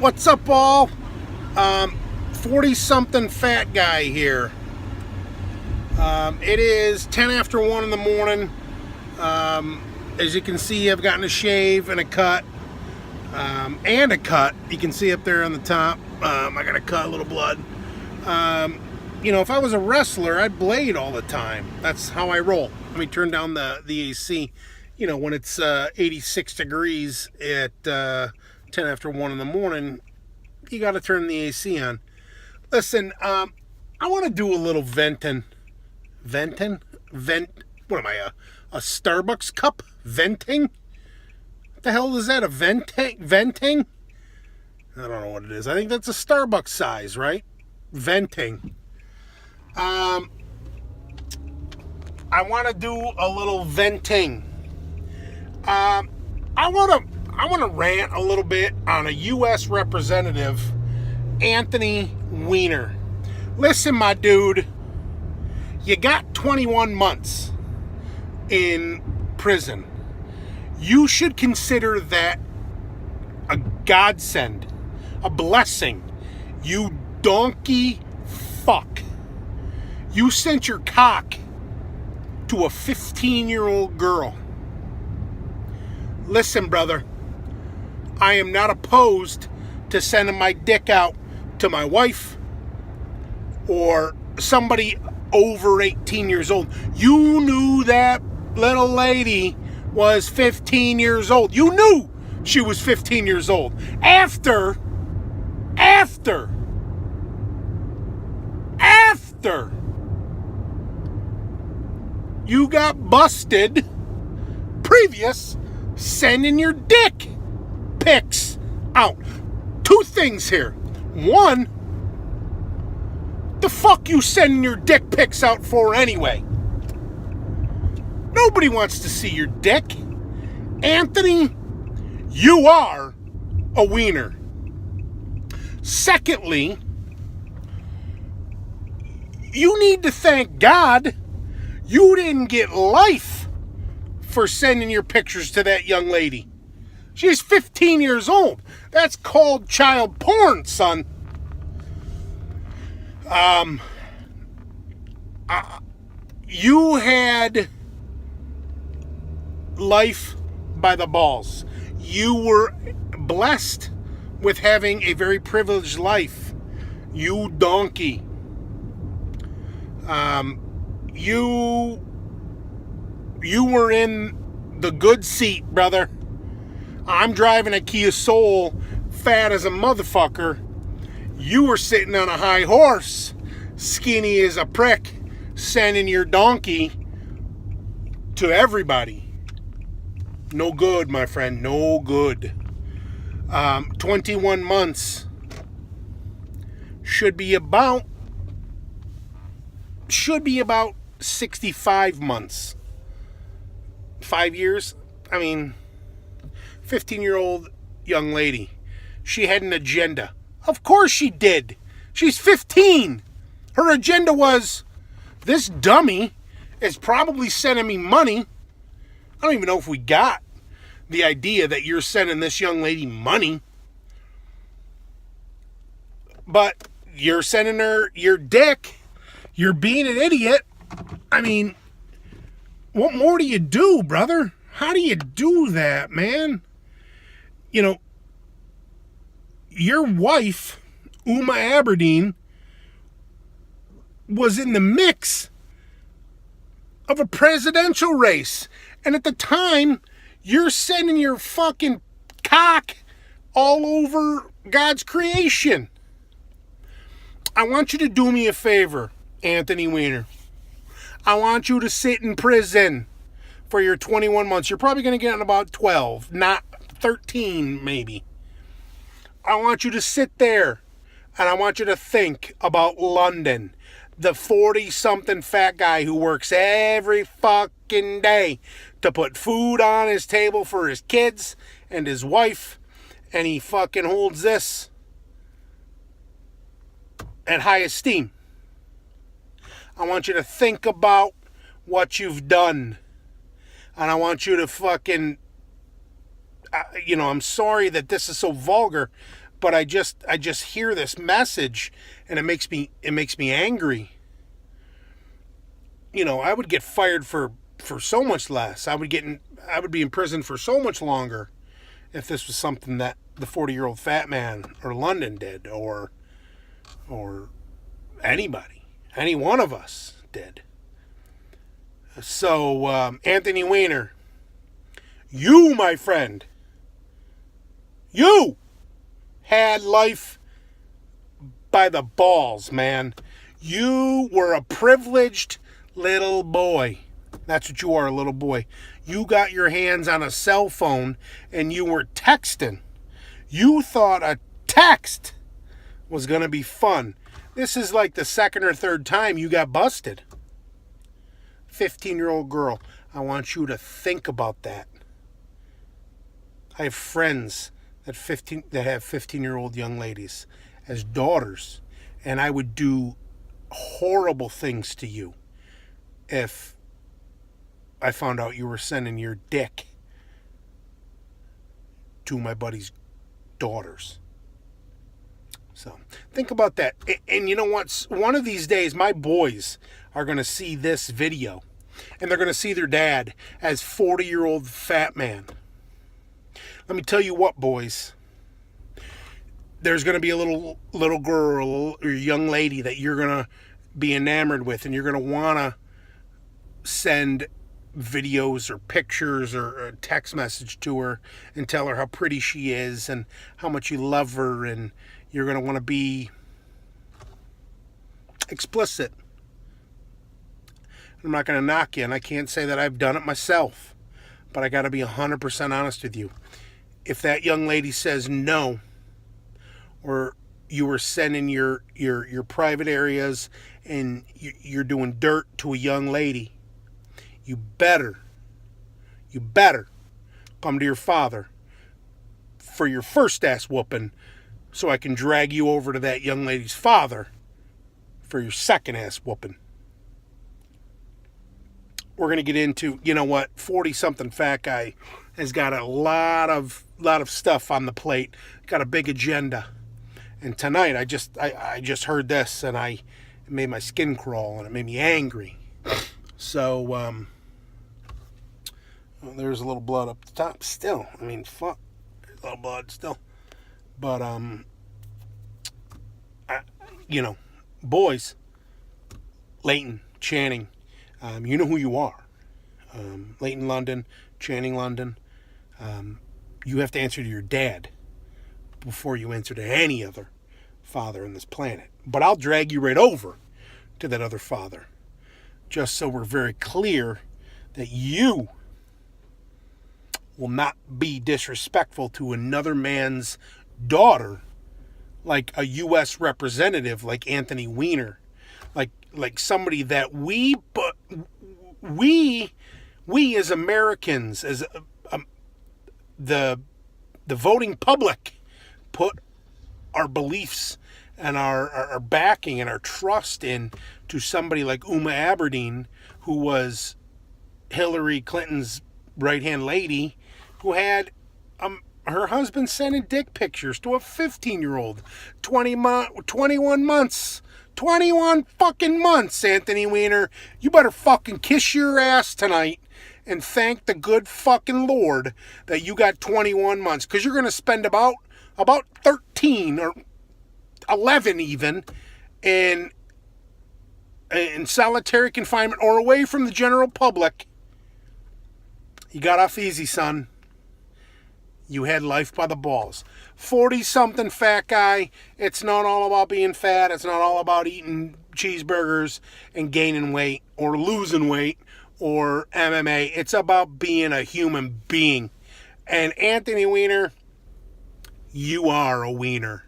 What's up, all? 40-something fat guy here. It is 10 after 1 in the morning. As you can see, I've gotten a shave and a cut. And a cut. You can see up there on the top. I got a cut, a little blood. If I was a wrestler, I'd blade all the time. That's how I roll. Let me turn down the AC. When it's 86 degrees at 10 after 1 in the morning, you got to turn the AC on. Listen, I want to do a little venting. Venting? What am I, a Starbucks cup? Venting? What the hell is that, a venting? I don't know what it is. I think that's a Starbucks size, right? Venting. I want to do a little venting. I want to rant a little bit on a U.S. representative, Anthony Weiner. Listen, my dude, you got 21 months in prison. You should consider that a godsend, a blessing. You donkey fuck. You sent your cock to a 15-year-old girl. Listen, brother, I am not opposed to sending my dick out to my wife or somebody over 18 years old. You knew that little lady was 15 years old. You knew she was 15 years old. After you got busted previous sending your dick pics out. Two things here. One, the fuck you sending your dick pics out for anyway? Nobody wants to see your dick. Anthony, you are a wiener. Secondly, you need to thank God you didn't get life for sending your pictures to that young lady. She's 15 years old. That's called child porn, son. You had life by the balls. You were blessed with having a very privileged life. You donkey. You were in the good seat, brother. I'm driving a Kia Soul, fat as a motherfucker. You were sitting on a high horse, skinny as a prick, sending your donkey to everybody. No good, my friend, no good. 21 months should be about 65 months. 5 years? 15-year-old young lady. She had an agenda. Of course she did. She's 15. Her agenda was, this dummy is probably sending me money. I don't even know if we got the idea that you're sending this young lady money. But you're sending her your dick. You're being an idiot. What more do you do, brother? How do you do that, man? Your wife, Uma Aberdeen, was in the mix of a presidential race. And at the time, you're sending your fucking cock all over God's creation. I want you to do me a favor, Anthony Weiner. I want you to sit in prison for your 21 months. You're probably going to get in about 12, not 13 maybe. I want you to sit there and I want you to think about London, the 40-something fat guy who works every fucking day to put food on his table for his kids and his wife, and he fucking holds this at high esteem. I want you to think about what you've done. And I want you to fucking, I'm sorry that this is so vulgar, but I just hear this message, and it makes me angry. You know, I would get fired for so much less. I would be in prison for so much longer if this was something that the 40-year-old fat man or London did, or anybody, any one of us did. So, Anthony Weiner, you, my friend, you had life by the balls, man. You were a privileged little boy. That's what you are, a little boy. You got your hands on a cell phone and you were texting. You thought a text was going to be fun. This is like the second or third time you got busted. 15-year-old girl. I want you to think about that. I have friends that have 15-year-old young ladies as daughters, and I would do horrible things to you if I found out you were sending your dick to my buddy's daughters. So think about that. And you know what? One of these days, my boys are going to see this video, and they're going to see their dad as 40-year-old fat man. Let me tell you what, boys. There's going to be a little girl or young lady that you're going to be enamored with, and you're going to want to send videos or pictures or a text message to her and tell her how pretty she is and how much you love her, and you're going to want to be explicit. I'm not going to knock you, and I can't say that I've done it myself, but I got to be 100% honest with you. If that young lady says no, or you were sending your private areas and you're doing dirt to a young lady, you better come to your father for your first ass whooping, so I can drag you over to that young lady's father for your second ass whooping. We're going to get into, you know what, 40-something fat guy has got a lot of stuff on the plate, got a big agenda. And tonight I just heard this, and it made my skin crawl, and it made me angry. So, well, there's a little blood up the top still. I mean, fuck, there's a little blood still. But, you know, boys, Leighton, Channing, you know who you are. Leighton London, Channing London. You have to answer to your dad before you answer to any other father on this planet. But I'll drag you right over to that other father, just so we're very clear that you will not be disrespectful to another man's daughter, like a U.S. representative like Anthony Weiner, like somebody that we as Americans, as the voting public, put our beliefs and our backing and our trust in to somebody like Uma Aberdeen, who was Hillary Clinton's right-hand lady, who had her husband sending dick pictures to a 15-year-old, 21 months. 21 fucking months, Anthony Weiner. You better fucking kiss your ass tonight and thank the good fucking Lord that you got 21 months, because you're going to spend about 13 or 11 even in solitary confinement or away from the general public. You got off easy, son. You had life by the balls. 40-something fat guy. It's not all about being fat. It's not all about eating cheeseburgers and gaining weight or losing weight or MMA. It's about being a human being. And Anthony Weiner, you are a wiener.